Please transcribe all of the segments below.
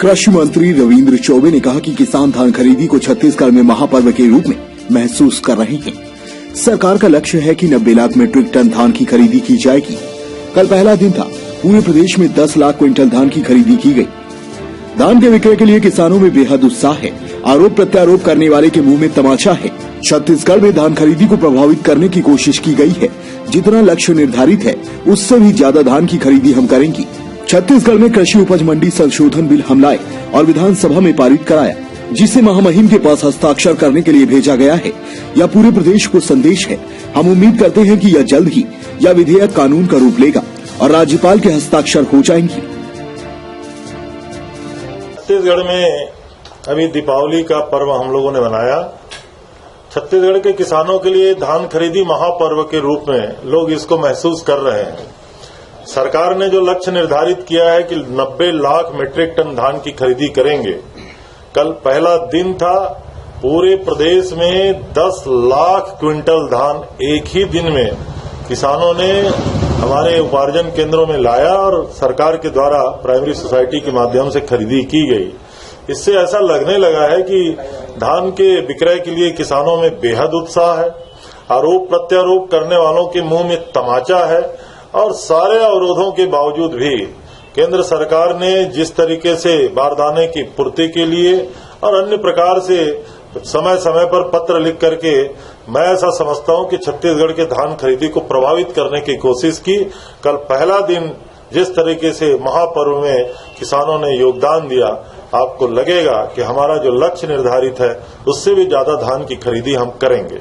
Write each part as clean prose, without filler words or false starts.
कृषि मंत्री रविंद्र चौबे ने कहा कि किसान धान खरीदी को छत्तीसगढ़ में महापर्व के रूप में महसूस कर रहे हैं। सरकार का लक्ष्य है कि 90 लाख मीट्रिक टन धान की खरीदी की जाएगी। कल पहला दिन था। पूरे प्रदेश में 10 लाख क्विंटल धान की खरीदी की गई। धान के विक्रय के लिए किसानों में बेहद उत्साह है। आरोप प्रत्यारोप करने वाले के मुंह में तमाचा है। छत्तीसगढ़ में धान खरीदी को प्रभावित करने की कोशिश की गई है। जितना लक्ष्य निर्धारित है उससे भी ज्यादा धान की खरीदी हम करेंगे। छत्तीसगढ़ में कृषि उपज मंडी संशोधन बिल हम लाए और विधानसभा में पारित कराया, जिसे महामहिम के पास हस्ताक्षर करने के लिए भेजा गया है। यह पूरे प्रदेश को संदेश है। हम उम्मीद करते हैं कि यह जल्द ही यह विधेयक कानून का रूप लेगा और राज्यपाल के हस्ताक्षर हो जाएंगे। छत्तीसगढ़ में अभी दीपावली का पर्व हम लोगों ने मनाया। छत्तीसगढ़ के किसानों के लिए धान खरीदी महापर्व के रूप में लोग इसको महसूस कर रहे हैं। सरकार ने जो लक्ष्य निर्धारित किया है कि 90 लाख मीट्रिक टन धान की खरीदी करेंगे। कल पहला दिन था। पूरे प्रदेश में 10 लाख क्विंटल धान एक ही दिन में किसानों ने हमारे उपार्जन केंद्रों में लाया और सरकार के द्वारा प्राइमरी सोसाइटी के माध्यम से खरीदी की गई। इससे ऐसा लगने लगा है कि धान के विक्रय के लिए किसानों में बेहद उत्साह है। आरोप प्रत्यारोप करने वालों के मुंह में तमाचा है और सारे अवरोधों के बावजूद भी केंद्र सरकार ने जिस तरीके से बारदाने की पूर्ति के लिए और अन्य प्रकार से समय समय पर पत्र लिख करके मैं ऐसा समझता हूं कि छत्तीसगढ़ के धान खरीदी को प्रभावित करने की कोशिश की। कल पहला दिन जिस तरीके से महापर्व में किसानों ने योगदान दिया, आपको लगेगा कि हमारा जो लक्ष्य निर्धारित है उससे भी ज्यादा धान की खरीदी हम करेंगे।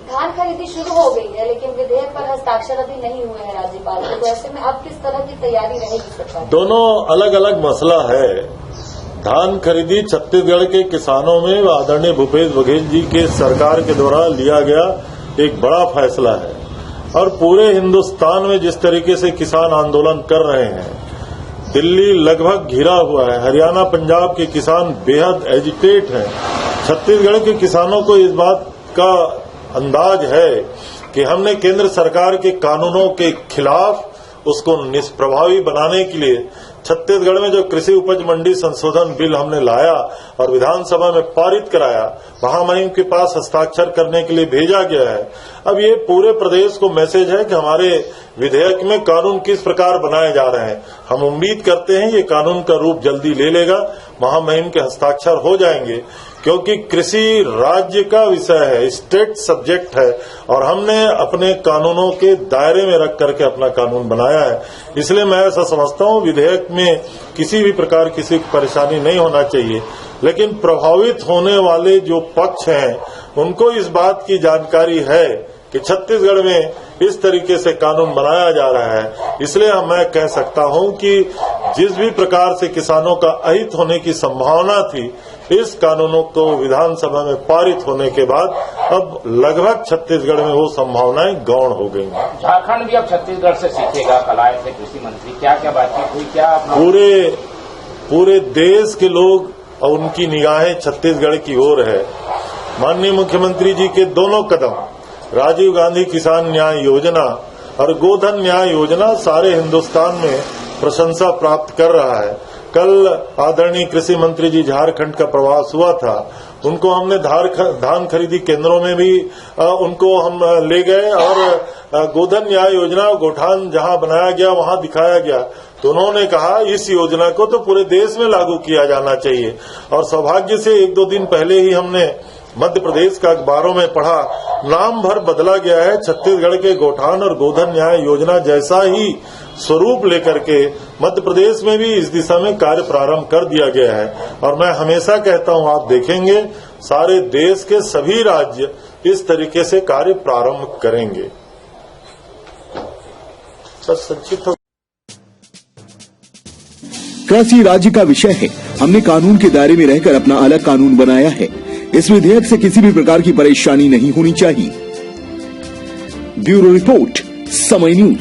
धान खरीदी शुरू हो गई है, लेकिन विधेयक पर हस्ताक्षर अभी नहीं हुए हैं राज्यपाल के। तो ऐसे में अब किस तरह की तैयारी रहेगी सरकार? दोनों अलग अलग मसला है। धान खरीदी छत्तीसगढ़ के किसानों में आदरणीय भूपेश बघेल जी के सरकार के द्वारा लिया गया एक बड़ा फैसला है और पूरे हिंदुस्तान में जिस तरीके से किसान आंदोलन कर रहे हैं, दिल्ली लगभग घिरा हुआ है, हरियाणा पंजाब के किसान बेहद एजिटेट हैं। छत्तीसगढ़ के किसानों को इस बात का अंदाज है कि हमने केंद्र सरकार के कानूनों के खिलाफ उसको निष्प्रभावी बनाने के लिए छत्तीसगढ़ में जो कृषि उपज मंडी संशोधन बिल हमने लाया और विधानसभा में पारित कराया, महामहिम के पास हस्ताक्षर करने के लिए भेजा गया है। अब ये पूरे प्रदेश को मैसेज है कि हमारे विधेयक में कानून किस प्रकार बनाए जा रहे हैं। हम उम्मीद करते हैं ये कानून का रूप जल्दी ले लेगा, महामहिम के हस्ताक्षर हो जाएंगे, क्योंकि कृषि राज्य का विषय है, स्टेट सब्जेक्ट है और हमने अपने कानूनों के दायरे में रख करके अपना कानून बनाया है। इसलिए मैं ऐसा समझता हूं विधेयक में किसी भी प्रकार किसी को परेशानी नहीं होना चाहिए, लेकिन प्रभावित होने वाले जो पक्ष हैं उनको इस बात की जानकारी है कि छत्तीसगढ़ में इस तरीके से कानून बनाया जा रहा है। इसलिए मैं कह सकता हूं कि जिस भी प्रकार से किसानों का अहित होने की संभावना थी, इस कानूनों को विधानसभा में पारित होने के बाद अब लगभग छत्तीसगढ़ में वो संभावनाएं गौण हो गई। झारखंड भी अब छत्तीसगढ़ से सीखेगा। कल आए थे कृषि मंत्री, क्या क्या बातचीत हुई? क्या पूरे देश के लोग और उनकी निगाहें छत्तीसगढ़ की ओर है। माननीय मुख्यमंत्री जी के दोनों कदम, राजीव गांधी किसान न्याय योजना और गोधन न्याय योजना सारे हिंदुस्तान में प्रशंसा प्राप्त कर रहा है। कल आदरणीय कृषि मंत्री जी झारखंड का प्रवास हुआ था। उनको हमने धान खरीदी केंद्रों में भी उनको हम ले गए और गोधन न्याय योजना गोठान जहां बनाया गया वहां दिखाया गया, तो उन्होंने कहा इस योजना को तो पूरे देश में लागू किया जाना चाहिए। और सौभाग्य से 1-2 दिन पहले ही हमने मध्य प्रदेश का अखबारों में पढ़ा, नाम भर बदला गया है। छत्तीसगढ़ के गोठान और गोधन न्याय योजना जैसा ही स्वरूप लेकर के मध्य प्रदेश में भी इस दिशा में कार्य प्रारंभ कर दिया गया है। और मैं हमेशा कहता हूं, आप देखेंगे सारे देश के सभी राज्य इस तरीके से कार्य प्रारंभ करेंगे। कृषि राज्य का विषय है। हमने कानून के दायरे में रहकर अपना अलग कानून बनाया है। इस विधेयक से किसी भी प्रकार की परेशानी नहीं होनी चाहिए। ब्यूरो रिपोर्ट, समय न्यूज।